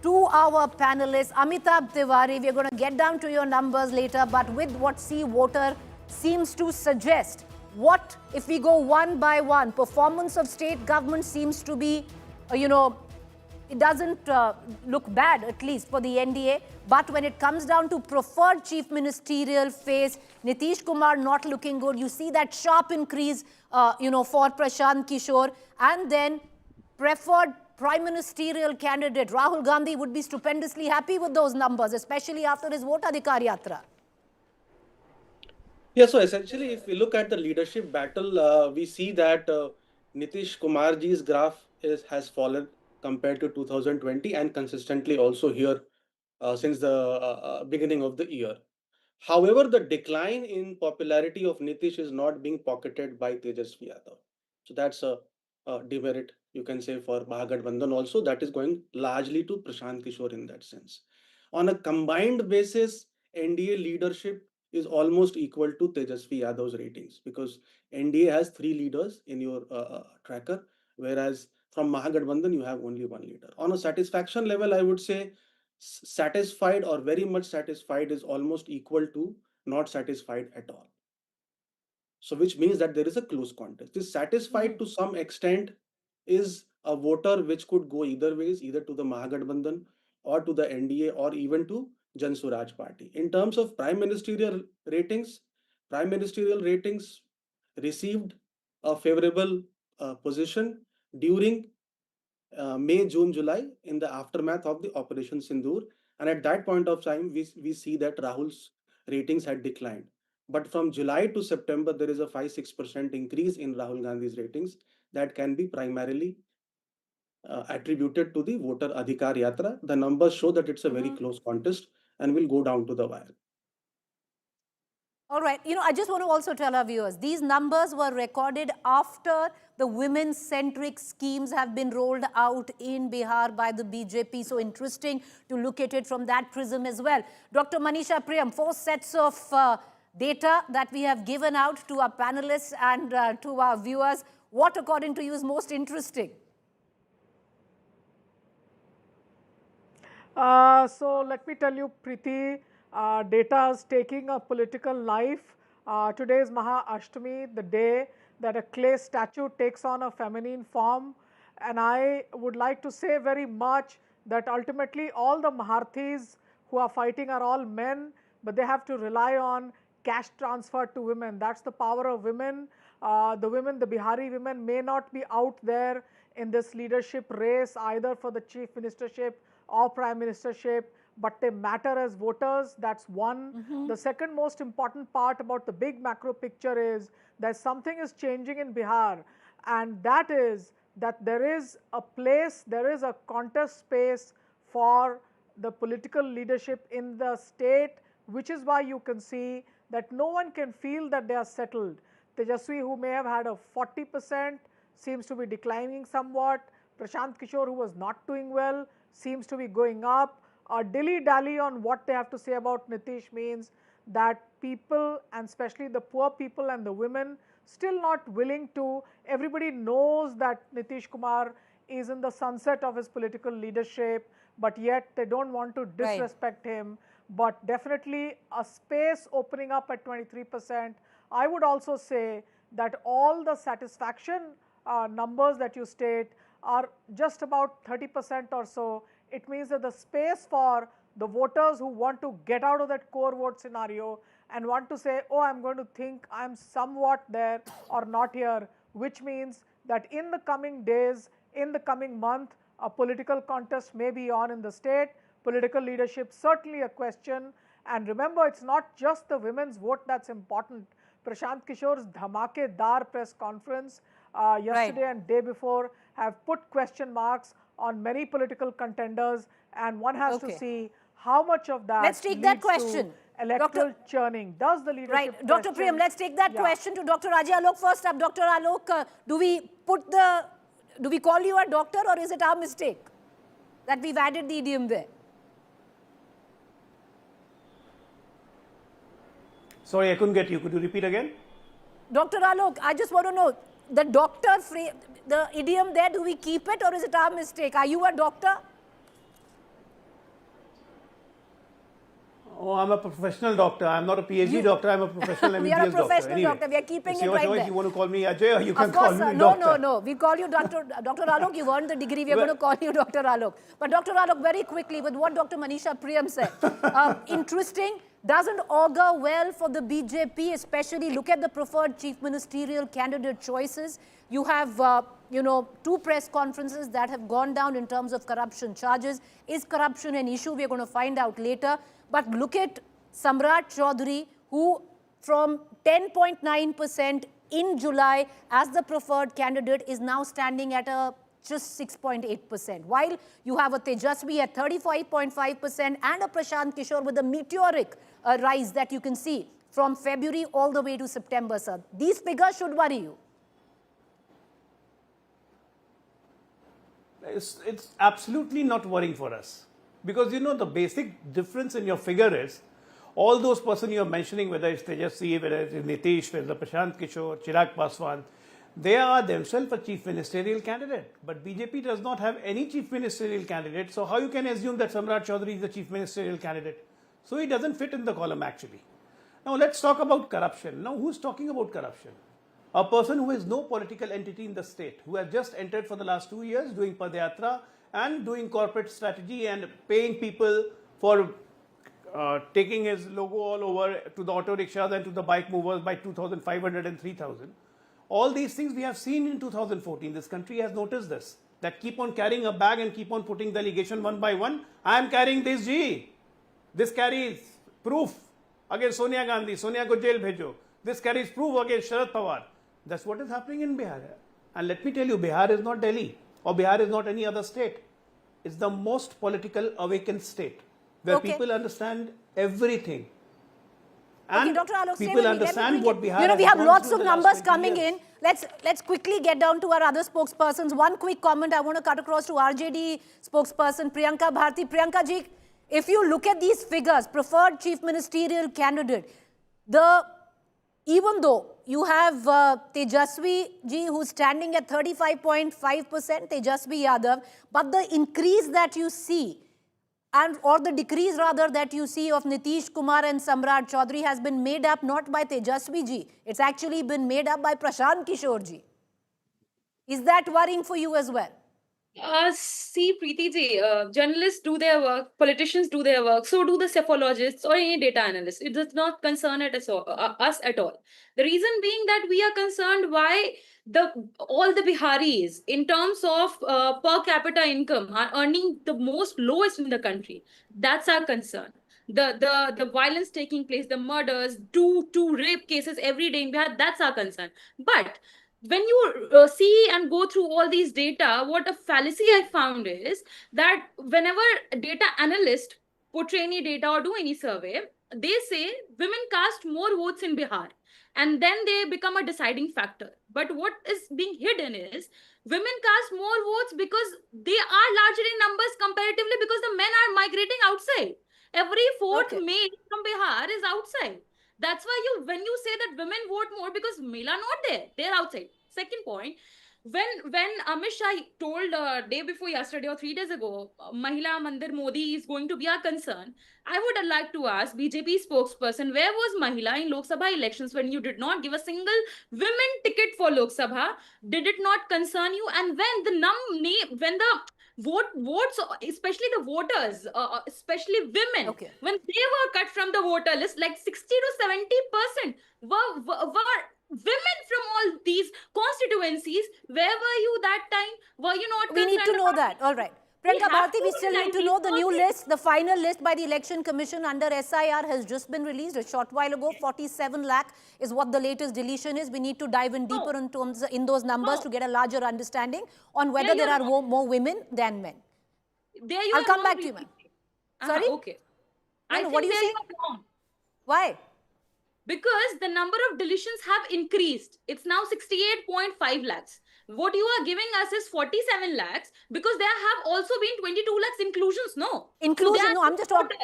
to our panelists. Amitabh Tiwari, we're going to get down to your numbers later, but with what See Voter seems to suggest, what if we go one by one? Performance of state government seems to be, it doesn't look bad, at least for the NDA. But when it comes down to preferred chief ministerial face, Nitish Kumar not looking good. You see that sharp increase, for Prashant Kishore. And then preferred prime ministerial candidate, Rahul Gandhi, would be stupendously happy with those numbers, especially after his Voter Adhikar Yatra. Yeah, so essentially, if we look at the leadership battle, we see that Nitish Kumarji's graph has fallen compared to 2020 and consistently also here since the beginning of the year. However, the decline in popularity of Nitish is not being pocketed by Tejasvi Yadav. So that's a demerit, you can say, for Mahagadbandhan also. That is going largely to Prashant Kishore in that sense. On a combined basis, NDA leadership is almost equal to Tejasvi Yadav's ratings because NDA has 3 leaders in your tracker, whereas from Mahagadbandhan you have only 1 leader. On a satisfaction level, I would say satisfied or very much satisfied is almost equal to not satisfied at all. So which means that there is a close contest. This satisfied to some extent is a voter which could go either ways, either to the Mahagadbandhan or to the NDA or even to Jan Suraj Party. In terms of prime ministerial ratings received a favorable position during May, June, July in the aftermath of the Operation Sindoor. And at that point of time, we see that Rahul's ratings had declined. But from July to September, there is a 5-6% increase in Rahul Gandhi's ratings that can be primarily attributed to the Voter Adhikar Yatra. The numbers show that it's a very close contest and will go down to the wire. All right. I just want to also tell our viewers, these numbers were recorded after the women-centric schemes have been rolled out in Bihar by the BJP. So interesting to look at it from that prism as well. Dr. Manisha Priyam, 4 sets of data that we have given out to our panelists and to our viewers. What, according to you, is most interesting? So let me tell you, Preeti, data is taking a political life. Today is Maha-Ashtami, the day that a clay statue takes on a feminine form. And I would like to say very much that ultimately all the Maharthis who are fighting are all men, but they have to rely on cash transfer to women. That's the power of women. The Bihari women may not be out there in this leadership race either for the chief ministership or prime ministership, but they matter as voters. That's one. The second most important part about the big macro picture is that something is changing in Bihar, and that is that there is a place, there is a contest space for the political leadership in the state, which is why you can see that no one can feel that they are settled. Tejasvi, who may have had a 40%, seems to be declining somewhat. Prashant Kishore, who was not doing well, seems to be going up. A dilly-dally on what they have to say about Nitish means that people, and especially the poor people and the women, still not willing to. Everybody knows that Nitish Kumar is in the sunset of his political leadership, but yet they don't want to disrespect him. But definitely a space opening up at 23%. I would also say that all the satisfaction numbers that you state are just about 30% or so. It means that the space for the voters who want to get out of that core vote scenario and want to say, oh, I'm going to think I'm somewhat there or not here, which means that in the coming days, in the coming month, a political contest may be on in the state. Political leadership, certainly a question. And remember, it's not just the women's vote that's important. Prashant Kishore's dhamakedar press conference yesterday and day before have put question marks on many political contenders, and one has to see how much of that let's take that question. Electoral churning. Does the leadership Right, Dr. Priyam, let's take that question to Dr. Raja Alok first up. Dr. Alok, do we call you a doctor, or is it our mistake that we've added the idiom there? Sorry, I couldn't get you. Could you repeat again? Dr. Alok, I just want to know, the doctor, the idiom there, do we keep it or is it our mistake? Are you a doctor? Oh, I'm a professional doctor. I'm not a PhD doctor. I'm a professional MBBS We are a doctor. professional Anyway, doctor. We are keeping it's it your right choice. there. You want to call me Ajay or you can Of course, call me no, doctor. no. We call you Dr. Alok. You've earned the degree. We are going to call you Dr. Alok. But Dr. Alok, very quickly, with what Dr. Manisha Priyam said, interesting, doesn't augur well for the BJP, especially look at the preferred chief ministerial candidate choices. You have, two press conferences that have gone down in terms of corruption charges. Is corruption an issue? We're going to find out later. But look at Samrat Chaudhary, who from 10.9% in July as the preferred candidate is now standing at just 6.8%. While you have a Tejasvi at 35.5% and a Prashant Kishore with a meteoric rise that you can see from February all the way to September, sir. These figures should worry you. It's absolutely not worrying for us. Because, the basic difference in your figure is, all those persons you're mentioning, whether it's Tejasvi, whether it's Nitish, whether it's Prashant Kishore, Chirag Paswan, they are themselves a chief ministerial candidate. But BJP does not have any chief ministerial candidate. So how you can assume that Samrat Chaudhary is the chief ministerial candidate? So he doesn't fit in the column actually. Now let's talk about corruption. Now who's talking about corruption? A person who is no political entity in the state, who has just entered for the last 2 years doing Padayatra and doing corporate strategy and paying people for taking his logo all over to the auto rickshaws and to the bike movers by 2,500 and 3,000. All these things we have seen in 2014. This country has noticed this. That keep on carrying a bag and keep on putting the allegation one by one. I am carrying this G. This carries proof against Sonia Gandhi. Sonia ko jail bhejo. This carries proof against Sharad Pawar. That's what is happening in Bihar. And let me tell you, Bihar is not Delhi or Bihar is not any other state. It's the most political awakened state where people understand everything. And Dr. Alok, people understand what Bihar has we have gone lots through of the last numbers 20 coming years. in. Let's quickly get down to our other spokespersons. One quick comment I want to cut across to RJD spokesperson Priyanka Bharti. Priyanka ji, if you look at these figures, preferred chief ministerial candidate, even though you have Tejasvi ji who's standing at 35.5%, Tejasvi Yadav, but the increase that you see or the decrease rather that you see of Nitish Kumar and Samrat Chaudhary has been made up not by Tejasvi ji, it's actually been made up by Prashant Kishore ji. Is that worrying for you as well? See, Preeti ji, journalists do their work, politicians do their work, so do the psephologists or any data analysts. It does not concern us at all. The reason being that we are concerned why all the Biharis, in terms of per capita income, are earning the most lowest in the country. That's our concern. The violence taking place, the murders, two rape cases every day in Bihar, that's our concern. But when you see and go through all these data, what a fallacy I found is that whenever data analysts portray any data or do any survey, they say women cast more votes in Bihar and then they become a deciding factor. But what is being hidden is women cast more votes because they are larger in numbers comparatively because the men are migrating outside. Every fourth male from Bihar is outside. That's why when you say that women vote more because male are not there, they're outside. Second point, when Amit Shah told day before yesterday or 3 days ago, Mahila Mandir Modi is going to be our concern, I would like to ask BJP spokesperson, where was Mahila in Lok Sabha elections when you did not give a single women ticket for Lok Sabha? Did it not concern you? And when the votes, especially the voters, especially women, when they were cut from the voter list, like 60 to 70% were women from all these constituencies. Where were you that time? Were you not We need to know that. All right. Priyanka Bharti, we still need to know the new list. The final list by the Election Commission under SIR has just been released a short while ago. 47 lakh is what the latest deletion is. We need to dive in deeper in those numbers to get a larger understanding on whether there are more women than men. I'll come back to you, ma'am. Sorry? Okay. What do you say? Why? Because the number of deletions have increased. It's now 68.5 lakhs. What you are giving us is 47 lakhs because there have also been 22 lakhs inclusions, no? Inclusion, no, I'm just talking.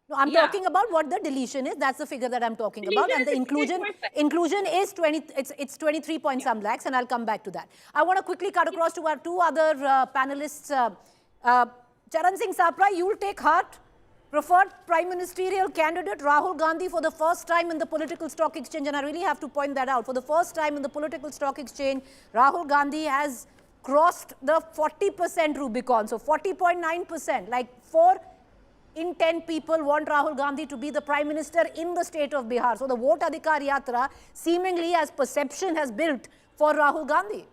No, I'm talking about what the deletion is. That's the figure that I'm talking about. And the inclusion is 23 point some lakhs, and I'll come back to that. I want to quickly cut across to our two other panelists. Charan Singh Sapra, you'll take heart. Preferred prime ministerial candidate Rahul Gandhi for the first time in the political stock exchange, and I really have to point that out. For the first time in the political stock exchange, Rahul Gandhi has crossed the 40% Rubicon. So 40.9%, like 4 in 10 people want Rahul Gandhi to be the Prime Minister in the state of Bihar. So the Voter Adhikar Yatra seemingly as perception has built for Rahul Gandhi.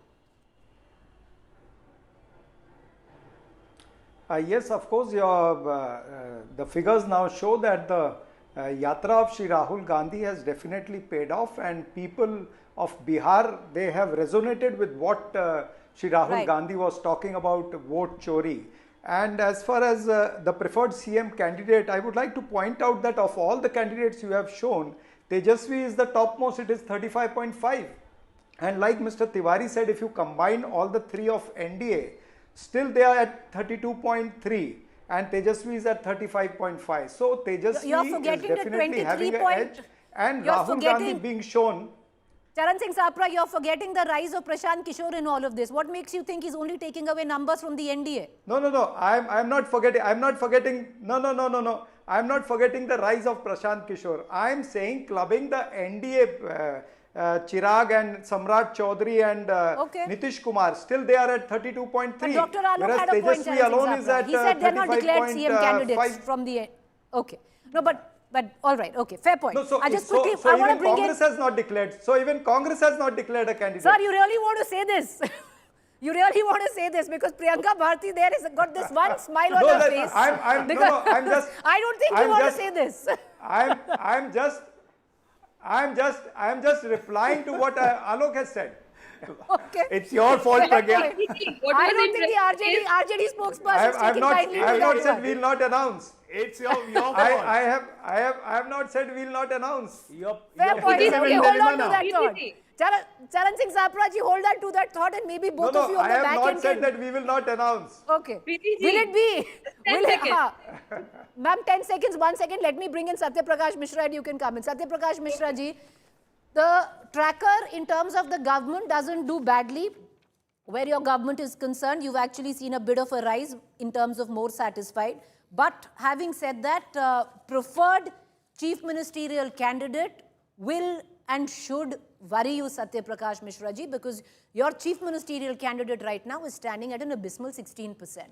Yes, of course, the figures now show that the Yatra of Shri Rahul Gandhi has definitely paid off, and people of Bihar, they have resonated with what Shri Rahul Gandhi was talking about, vote chori. And as far as the preferred CM candidate, I would like to point out that of all the candidates you have shown, Tejasvi is the topmost, it is 35.5. And like Mr. Tiwari said, if you combine all the 3 of NDA, still they are at 32.3 and Tejasvi is at 35.5. So Tejasvi is definitely having an edge, and Rahul Gandhi being shown. Charan Singh Sapra, you're forgetting the rise of Prashant Kishore in all of this. What makes you think he's only taking away numbers from the NDA? No. I'm not forgetting. No. I'm not forgetting the rise of Prashant Kishore. I'm saying clubbing the NDA, Chirag and Samrat Chaudhary and Nitish Kumar, still they are at 32.3. Dr. Alok had a point, Tejasvi alone is at he said they're not declared CM candidates from the... Okay. No, but all right, okay, fair point. No, so, I just quickly, I want to bring Congress has not declared. So even Congress has not declared a candidate. Sir, you really want to say this? You really want to say this because Priyanka Bharti there has got this one smile on her face. I'm just. I don't think you want to say this. I'm just replying to what Alok has said. Okay. It's your fault again. I don't think the RJD spokesperson is taking kindly to I have not said we'll not announce. It's your fault. I have not said we'll not announce. Fair point. Okay, hold on to that thought. Charan Singh Sapraji, hold on to that thought, and maybe both of you on the back end. I have not said that we will not announce. Okay. Will it be? 10 seconds. Ma'am, 10 seconds, 1 second. Let me bring in Satya Prakash Mishra and you can come in. Satya Prakash Mishra ji, the tracker in terms of the government doesn't do badly. Where your government is concerned, you've actually seen a bit of a rise in terms of more satisfied. But having said that, preferred chief ministerial candidate will and should worry you, Satya Prakash Mishra ji, because your chief ministerial candidate right now is standing at an abysmal 16%.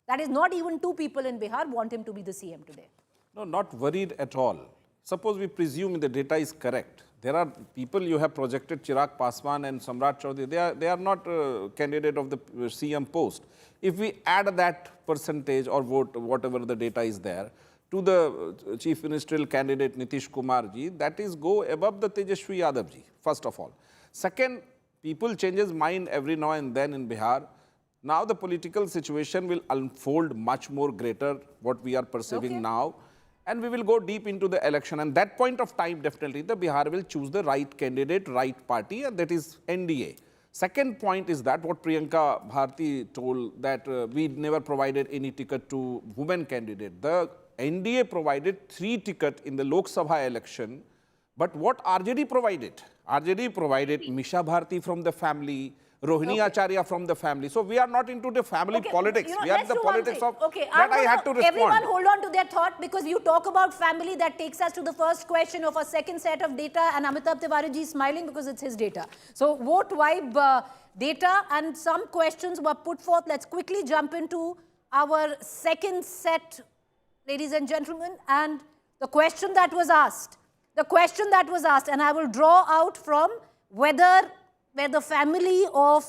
That is not even 2 people in Bihar want him to be the CM today. No, not worried at all. Suppose we presume the data is correct. There are people you have projected, Chirag Paswan and Samrat Chaudhary, they are not candidate of the CM post. If we add that percentage or vote, whatever the data is there, to the chief ministerial candidate Nitish Kumar ji, that is go above the Tejasvi Yadav ji, first of all. Second, people changes mind every now and then in Bihar. Now the political situation will unfold much more greater what we are perceiving now. And we will go deep into the election. And that point of time, definitely, the Bihar will choose the right candidate, right party, and that is NDA. Second point is that what Priyanka Bharti told, that we never provided any ticket to women candidate. The NDA provided 3 tickets in the Lok Sabha election. But what RJD provided? RJD provided Misha Bharti from the family, Rohini Acharya from the family. So we are not into the family politics. We are the politics of that I had to respond. Everyone hold on to their thought because you talk about family. That takes us to the first question of our second set of data, and Amitabh Tiwari ji is smiling because it's his data. So vote vibe data and some questions were put forth. Let's quickly jump into our second set, ladies and gentlemen, and the question that was asked. And I will draw out from where the family of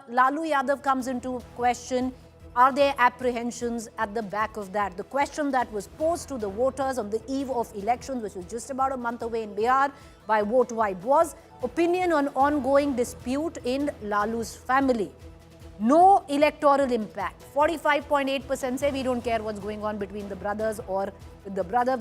Lalu Yadav comes into question. Are there apprehensions at the back of that? The question that was posed to the voters on the eve of elections, which was just about a month away in Bihar, by Vote Vibe was opinion on ongoing dispute in Lalu's family. No electoral impact. 45.8% say we don't care what's going on between the brothers or with the brother.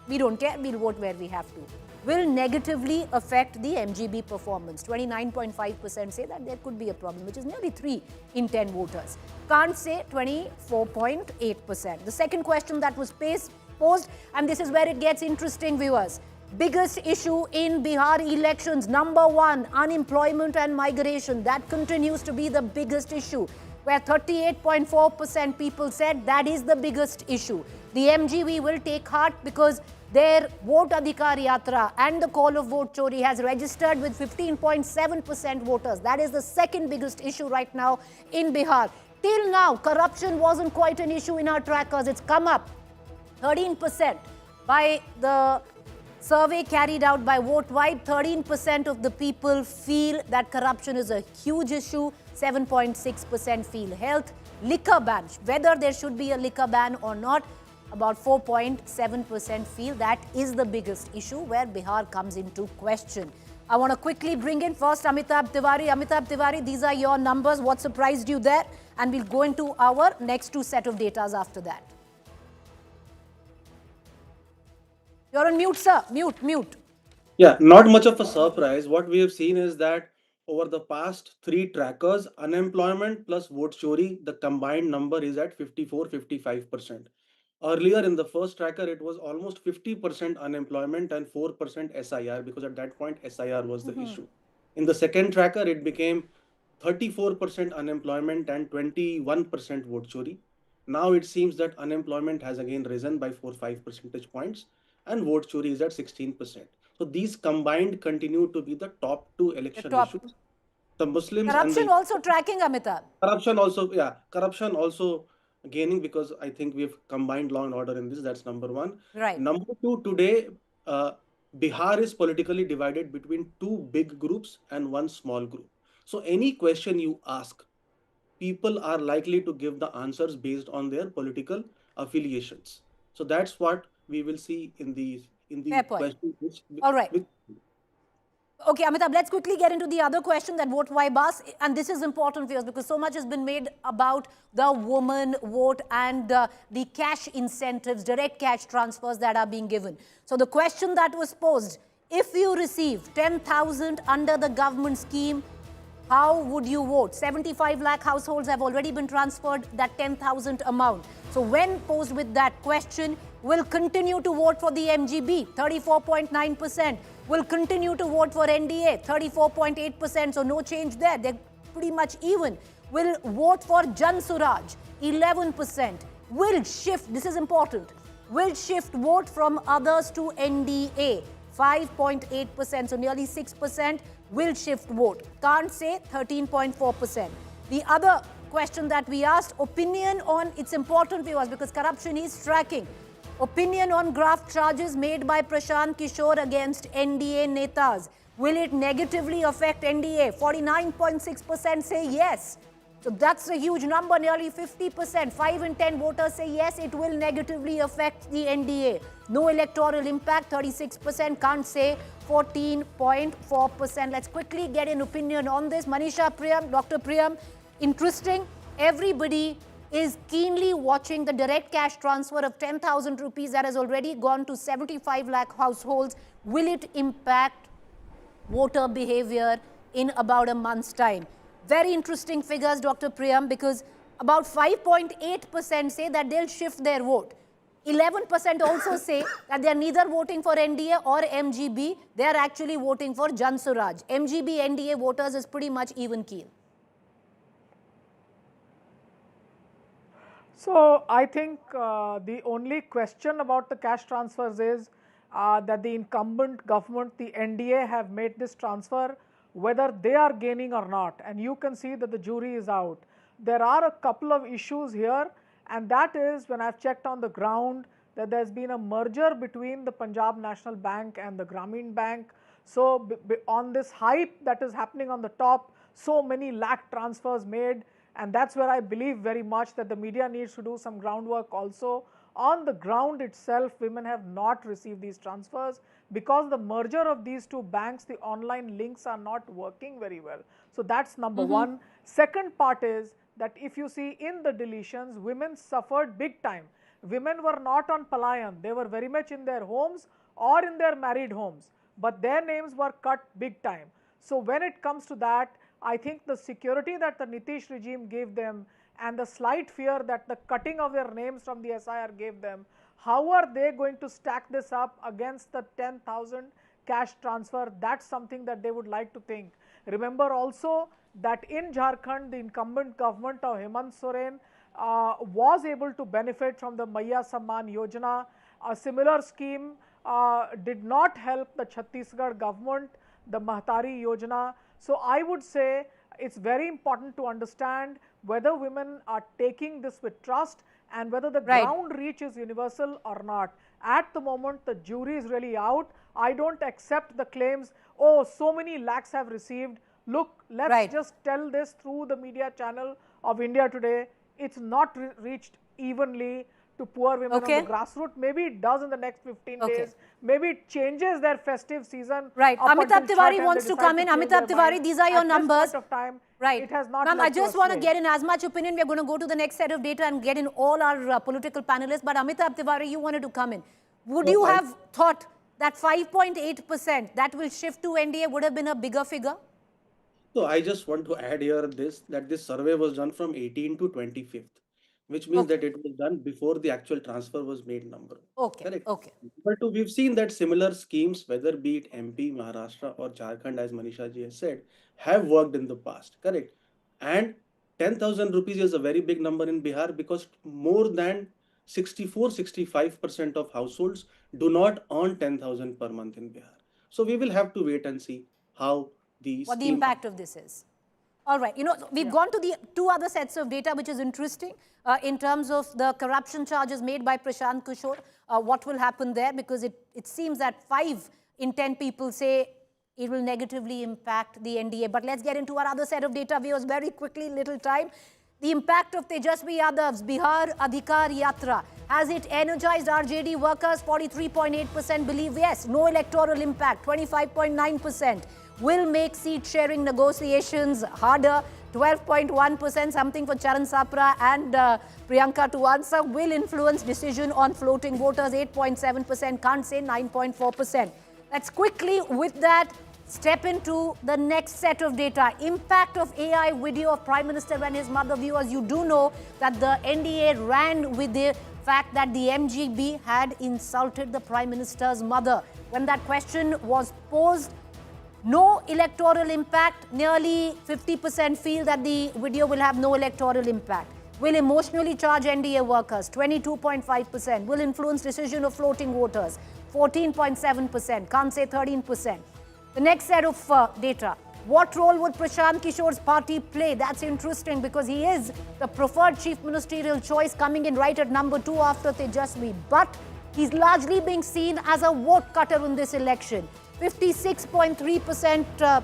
We don't care. We'll vote where we have to. Will negatively affect the MGB performance. 29.5% say that there could be a problem, which is nearly 3 in 10 voters. Can't say 24.8%. The second question that was posed, and this is where it gets interesting, viewers. Biggest issue in Bihar elections, number 1, unemployment and migration. That continues to be the biggest issue, where 38.4% people said that is the biggest issue. The MGB will take heart because their Voter Adhikar Yatra and the call of vote chori has registered with 15.7% voters. That is the second biggest issue right now in Bihar. Till now, corruption wasn't quite an issue in our trackers. It's come up 13% by the survey carried out by Vote Vibe. 13% of the people feel that corruption is a huge issue. 7.6% feel health. Liquor ban, whether there should be a liquor ban or not, about 4.7% feel that is the biggest issue where Bihar comes into question. I want to quickly bring in first Amitabh Tiwari. Amitabh Tiwari, these are your numbers. What surprised you there? And we'll go into our next two set of datas after that. You're on mute, sir. Mute. Yeah, not much of a surprise. What we have seen is that over the past three trackers, unemployment plus vote chori, the combined number is at 54-55%. Earlier in the first tracker, it was almost 50% unemployment and 4% SIR, because at that point SIR was the issue. In the second tracker, it became 34% unemployment and 21% vote chori. Now it seems that unemployment has again risen by 4-5 percentage points and vote chori is at 16%. So these combined continue to be the top two election issues. The Muslims corruption and the, also tracking, Amitabh. Corruption also gaining, because I think we've combined law and order in this. That's number one. Right. Number two, today, Bihar is politically divided between two big groups and one small group. So any question you ask, people are likely to give the answers based on their political affiliations. So that's what we will see in the Fair point. question. All right. Okay, Amitabh, let's quickly get into the other question that Vote Vibe asked. And this is important for us because so much has been made about the woman vote and the cash incentives, direct cash transfers that are being given. So the question that was posed, if you receive 10,000 under the government scheme, how would you vote? 75 lakh households have already been transferred that 10,000 amount. So when posed with that question, will continue to vote for the MGB, 34.9%. Will continue to vote for NDA, 34.8%. So no change there. They're pretty much even. Will vote for Jan Suraj, 11%. Will shift, this is important, will shift vote from others to NDA, 5.8%. So nearly 6% will shift vote. Can't say 13.4%. The other question that we asked, opinion on, it's important viewers because corruption is tracking. Opinion on graft charges made by Prashant Kishore against NDA netas. Will it negatively affect NDA? 49.6% say yes. So that's a huge number, nearly 50%. 5 in 10 voters say yes, it will negatively affect the NDA. No electoral impact, 36%. Can't say 14.4%. Let's quickly get an opinion on this. Manisha Priyam, Dr. Priyam, interesting. Everybody is keenly watching the direct cash transfer of 10,000 rupees that has already gone to 75 lakh households. Will it impact voter behavior in about a month's time? Very interesting figures, Dr. Priyam, because about 5.8% say that they'll shift their vote. 11% also say that they are neither voting for NDA or MGB. They are actually voting for Jan Suraj. MGB, NDA voters is pretty much even keel. So I think the only question about the cash transfers is that the incumbent government, the NDA, have made this transfer, whether they are gaining or not. And you can see that the jury is out. There are a couple of issues here, and that is when I've checked on the ground that there's been a merger between the Punjab National Bank and the Grameen Bank. So on this hype that is happening on the top, so many lakh transfers made. And that's where I believe very much that the media needs to do some groundwork also. On the ground itself, women have not received these transfers because the merger of these two banks, the online links are not working very well. So that's number one. Second part is that if you see in the deletions, women suffered big time. Women were not on Palayan. They were very much in their homes or in their married homes. But their names were cut big time. So when it comes to that, I think the security that the Nitish regime gave them and the slight fear that the cutting of their names from the SIR gave them, how are they going to stack this up against the 10,000 cash transfer? That's something that they would like to think. Remember also that in Jharkhand, the incumbent government of Hemant Soren was able to benefit from the Maiya Samman Yojana. A similar scheme did not help the Chhattisgarh government, the Mahtari Yojana. So I would say it's very important to understand whether women are taking this with trust and whether the ground reach is universal or not. At the moment, the jury is really out. I don't accept the claims, oh, so many lakhs have received. Look, let's just tell this through the media channel of India Today. It's not reached evenly to poor women on the grassroots. Maybe it does in the next 15 days. Maybe it changes their festive season. Amitabh Tiwari wants to come in. Amitabh Tiwari, these are your numbers. It has not. Ma'am, I just want to get in as much opinion. We're going to go to the next set of data and get in all our political panelists. But Amitabh Tiwari, you wanted to come in. Would you have thought that 5.8% that will shift to NDA would have been a bigger figure? So I just want to add here that this survey was done from 18 to 25th, which means that it was done before the actual transfer was made number. Correct. But we've seen that similar schemes, whether be it MP, Maharashtra or Jharkhand, as Manisha ji has said, have worked in the past. Correct. And 10,000 rupees is a very big number in Bihar because more than 64-65% of households do not earn 10,000 per month in Bihar. So we will have to wait and see how what the impact of this is. All right, you know, we've gone to the two other sets of data, which is interesting in terms of the corruption charges made by Prashant Kishore. What will happen there? Because it seems that 5 in 10 people say it will negatively impact the NDA. But let's get into our other set of data, viewers, very quickly, little time. The impact of Tejasvi Yadav's Bihar Adhikar Yatra. Has it energized RJD workers? 43.8% believe yes. No electoral impact, 25.9%. Will make seat sharing negotiations harder, 12.1%, something for Charan Sapra and Priyanka to answer. Will influence decision on floating voters, 8.7%, can't say 9.4%. Let's quickly, with that, step into the next set of data. Impact of AI video of Prime Minister and his mother. Viewers, you do know that the NDA ran with the fact that the MGB had insulted the Prime Minister's mother. When that question was posed, no electoral impact. Nearly 50% feel that the video will have no electoral impact. Will emotionally charge NDA workers, 22.5%. Will influence decision of floating voters, 14.7%. Can't say 13%. The next set of data. What role would Prashant Kishore's party play? That's interesting because he is the preferred chief ministerial choice, coming in right at number 2 after Tejasvi. But he's largely being seen as a vote cutter in this election. 56.3%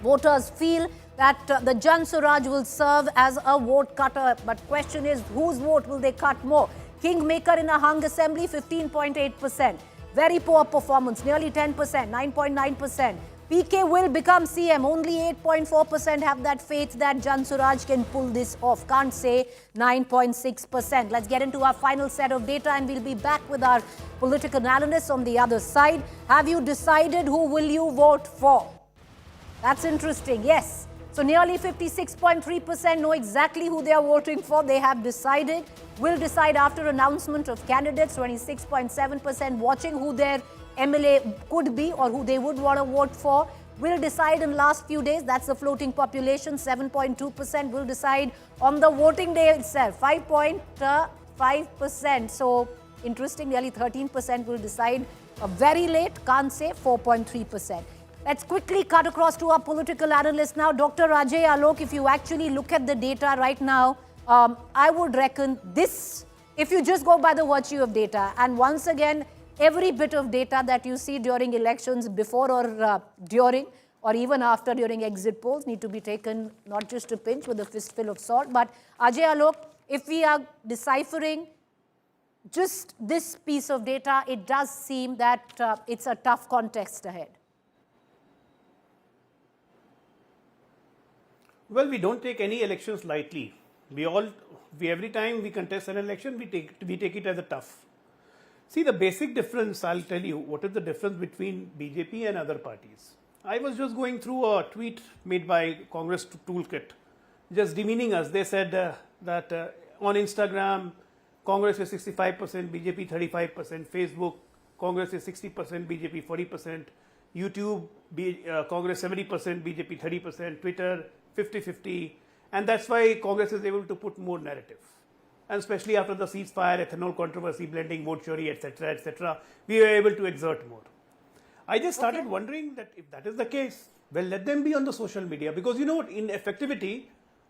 voters feel that the Jan Swaraj will serve as a vote cutter. But question is, whose vote will they cut more? Kingmaker in a hung assembly, 15.8%. Very poor performance, nearly 10%, 9.9%. PK will become CM. Only 8.4% have that faith that Jan Swaraj can pull this off. Can't say 9.6%. Let's get into our final set of data and we'll be back with our political analysts on the other side. Have you decided who will you vote for? That's interesting. Yes. So nearly 56.3% know exactly who they are voting for. They have decided. Will decide after announcement of candidates. 26.7% watching who their MLA could be or who they would want to vote for. Will decide in last few days. That's the floating population. 7.2% will decide on the voting day itself. 5.5%. So interesting, nearly 13% will decide very late. Can't say 4.3%. Let's quickly cut across to our political analyst now. Dr. Ajay Alok, if you actually look at the data right now, I would reckon this, if you just go by the virtue of data, and once again, every bit of data that you see during elections, before or during, or even after during exit polls, need to be taken not just a pinch with a fistful of salt. But Ajay Alok, if we are deciphering just this piece of data, it does seem that it's a tough contest ahead. Well, we don't take any elections lightly. Every time we contest an election, we take it as a tough. See, the basic difference, I'll tell you, what is the difference between BJP and other parties. I was just going through a tweet made by Congress Toolkit, just demeaning us. They said that on Instagram, Congress is 65%, BJP 35%, Facebook, Congress is 60%, BJP 40%, YouTube, Congress 70%, BJP 30%, Twitter 50-50, and that's why Congress is able to put more narrative. And especially after the ceasefire, ethanol controversy, blending vote chori, etc., we were able to exert more. I just started wondering that if that is the case, well, let them be on the social media, because you know what, in effectivity,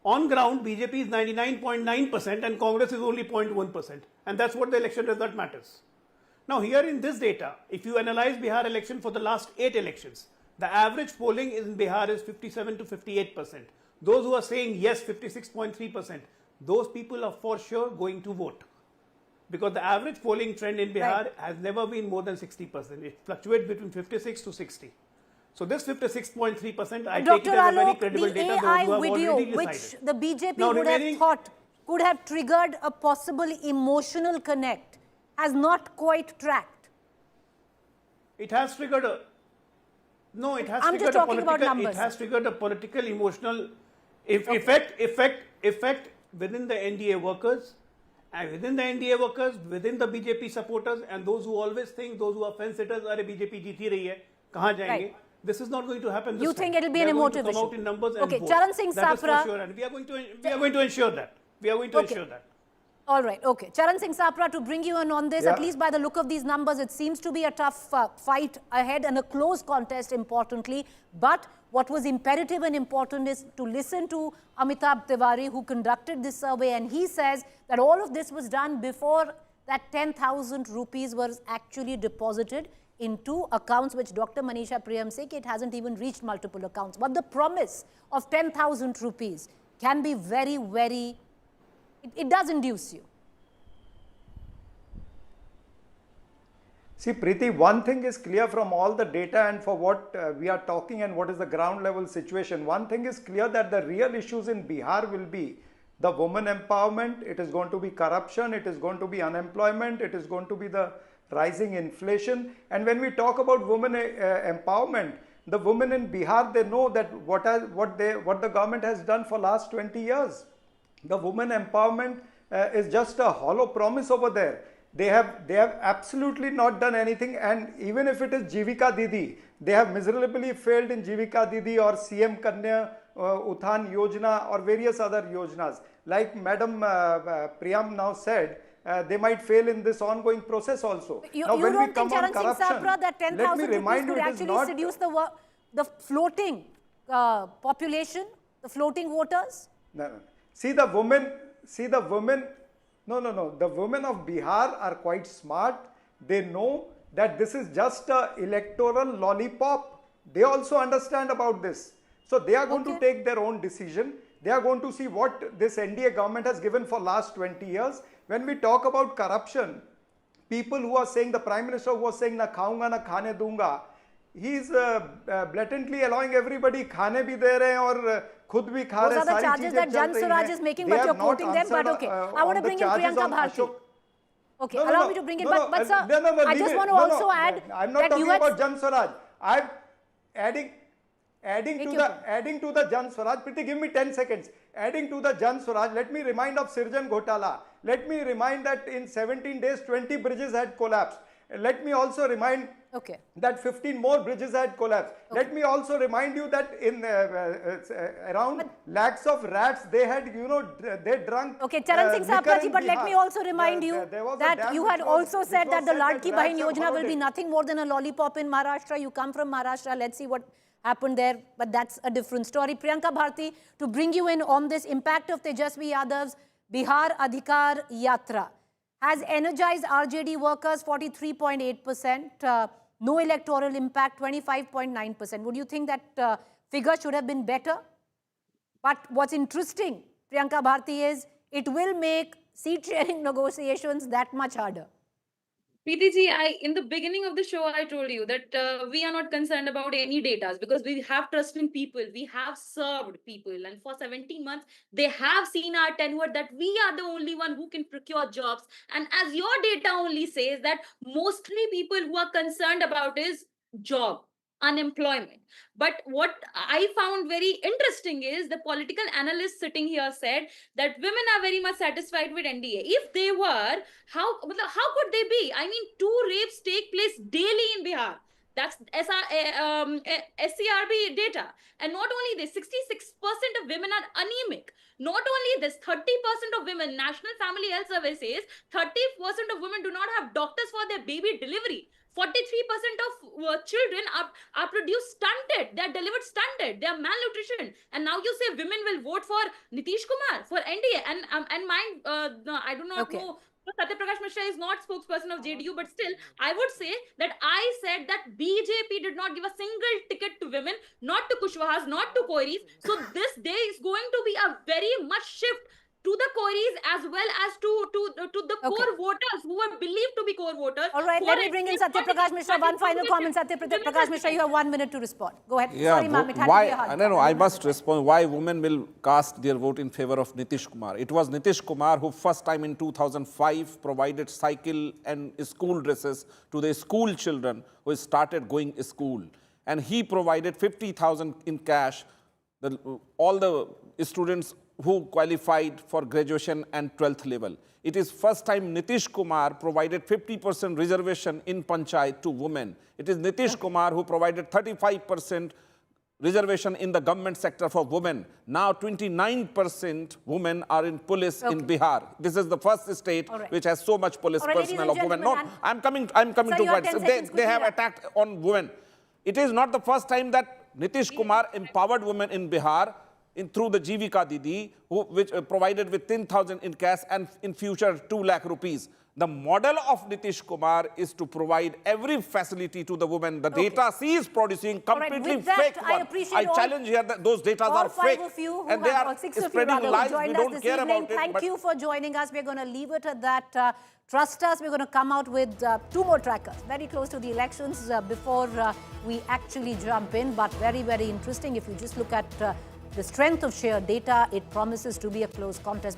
on ground, BJP is 99.9% and Congress is only 0.1%. And that's what the election result matters. Now, here in this data, if you analyze Bihar election for the last 8 elections, the average polling in Bihar is 57 to 58%. Those who are saying yes, 56.3%, those people are for sure going to vote. Because the average polling trend in Bihar has never been more than 60%. It fluctuates between 56 to 60. So this 56.3%, I take it as a very credible data. The AI video, which the BJP would have thought could have triggered a possible emotional connect, has not quite tracked. It has triggered a... No, it has I'm triggered just talking about numbers. It has triggered a political, emotional effect within the NDA workers, and within the NDA workers, within the BJP supporters, and those who always think, those who are fence sitters, are BJP जीती रही है, कहाँ जाएंगे? This is not going to happen. You think it will be an emotive issue? Come out in numbers and vote. Charan Singh That is Sapra. for sure, and we are going to ensure that. We are going to ensure that. All right, okay. Charan Singh Sapra, to bring you in on this, at least by the look of these numbers, it seems to be a tough fight ahead and a close contest, importantly. But what was imperative and important is to listen to Amitabh Tiwari, who conducted this survey, and he says that all of this was done before that 10,000 rupees was actually deposited into accounts, which Dr. Manisha Priyam said it hasn't even reached multiple accounts. But the promise of 10,000 rupees can be very, very... It does induce you. See, Preeti, one thing is clear from all the data and for what we are talking and what is the ground level situation. One thing is clear, that the real issues in Bihar will be the women empowerment, it is going to be corruption, it is going to be unemployment, it is going to be the rising inflation. And when we talk about women empowerment, the women in Bihar, they know that what the government has done for last 20 years. The women empowerment is just a hollow promise over there. They have absolutely not done anything, and even if it is Jivika Didi, they have miserably failed in Jivika Didi or CM Kanya Uthan Yojana or various other yojanas. Like Madam Priyam now said, they might fail in this ongoing process also. You don't think, Charan Singh Sapra, that 10,000 rupees could actually seduce the floating population, the floating voters? No. See the women, the women of Bihar are quite smart. They know that this is just an electoral lollipop. They also understand about this. So they are going to take their own decision. They are going to see what this NDA government has given for last 20 years. When we talk about corruption, people who are saying, the Prime Minister who was saying, na khaunga na khane dunga, he is blatantly allowing everybody khane bhi de rahe aur khud bhi kha rahe. Those are the charges that Jan Swaraj is making, but you're quoting them. But okay, I want to bring in Priyanka Bharti. Okay, allow me to bring in, but sir, I just want to also add I'm not talking about Jan Swaraj. I'm adding to the Jan Swaraj. Preeti, give me 10 seconds. Adding to the Jan Swaraj, let me remind of Sirjan Ghotala. Let me remind that in 17 days, 20 bridges had collapsed. Let me also remind that 15 more bridges had collapsed. Let me also remind you that in around lakhs of rats, they had, they drunk. Okay, Charan Singh Sapra, but let me also remind you that you had also said that the Ladki Bahin Yojana will be nothing more than a lollipop in Maharashtra. You come from Maharashtra. Let's see what happened there, but that's a different story. Priyanka Bharti, to bring you in on this impact of Tejasvi Yadav's Bihar Adhikar Yatra has energized RJD workers 43.8%, no electoral impact 25.9%. Would you think that figure should have been better? But what's interesting, Priyanka Bharti, is it will make seat sharing negotiations that much harder. Preeti ji, in the beginning of the show, I told you that we are not concerned about any data because we have trust in people. We have served people, and for 17 months, they have seen our tenure that we are the only one who can procure jobs. And as your data only says that mostly people who are concerned about is job, unemployment. But what I found very interesting is the political analyst sitting here said that women are very much satisfied with NDA. If they were, how could they be? I mean, 2 rapes take place daily in Bihar. That's SCRB data. And not only this, 66% of women are anemic. Not only this, 30% of women, National Family Health Survey says, 30% of women do not have doctors for their baby delivery. 43% of children are produced stunted. They are delivered stunted. They are malnutrition. And now you say women will vote for Nitish Kumar, for NDA. And mind, no, I do not know. Satya Prakash Mishra is not spokesperson of JDU, but still, I would say that I said that BJP did not give a single ticket to women, not to Kushwahas, not to Koiris. So this day is going to be a very much shift to the Koiris as well as to the core voters who are believed to be core voters. All right, let me bring in Satya Prakash Mishra. One final comment. Satya Prakash Mishra, you have 1 minute to respond. Go ahead. Yeah, sorry, ma'am, it had to why, be a hard no, I must respond. Why women will cast their vote in favor of Nitish Kumar? It was Nitish Kumar who first time in 2005 provided cycle and school dresses to the school children who started going to school. And he provided 50,000 in cash. All the students who qualified for graduation and 12th level. It is first time Nitish Kumar provided 50% reservation in Panchayat to women. It is Nitish Kumar who provided 35% reservation in the government sector for women. Now 29% women are in police in Bihar. This is the first state which has so much police personnel of women. No, I'm coming to point. They have attacked on women. It is not the first time that Nitish Kumar empowered women in Bihar through the Jivika Didi, which provided with 10,000 in cash and in future 2 lakh rupees. The model of Nitish Kumar is to provide every facility to the women. The data she is producing completely fake one. I challenge here that those data are fake. And they are spreading lies. We don't care about it. Thank you for joining us. We're going to leave it at that. Trust us, we're going to come out with 2 more trackers very close to the elections before we actually jump in. But very, very interesting. If you just look at the strength of sheer data, it promises to be a close contest.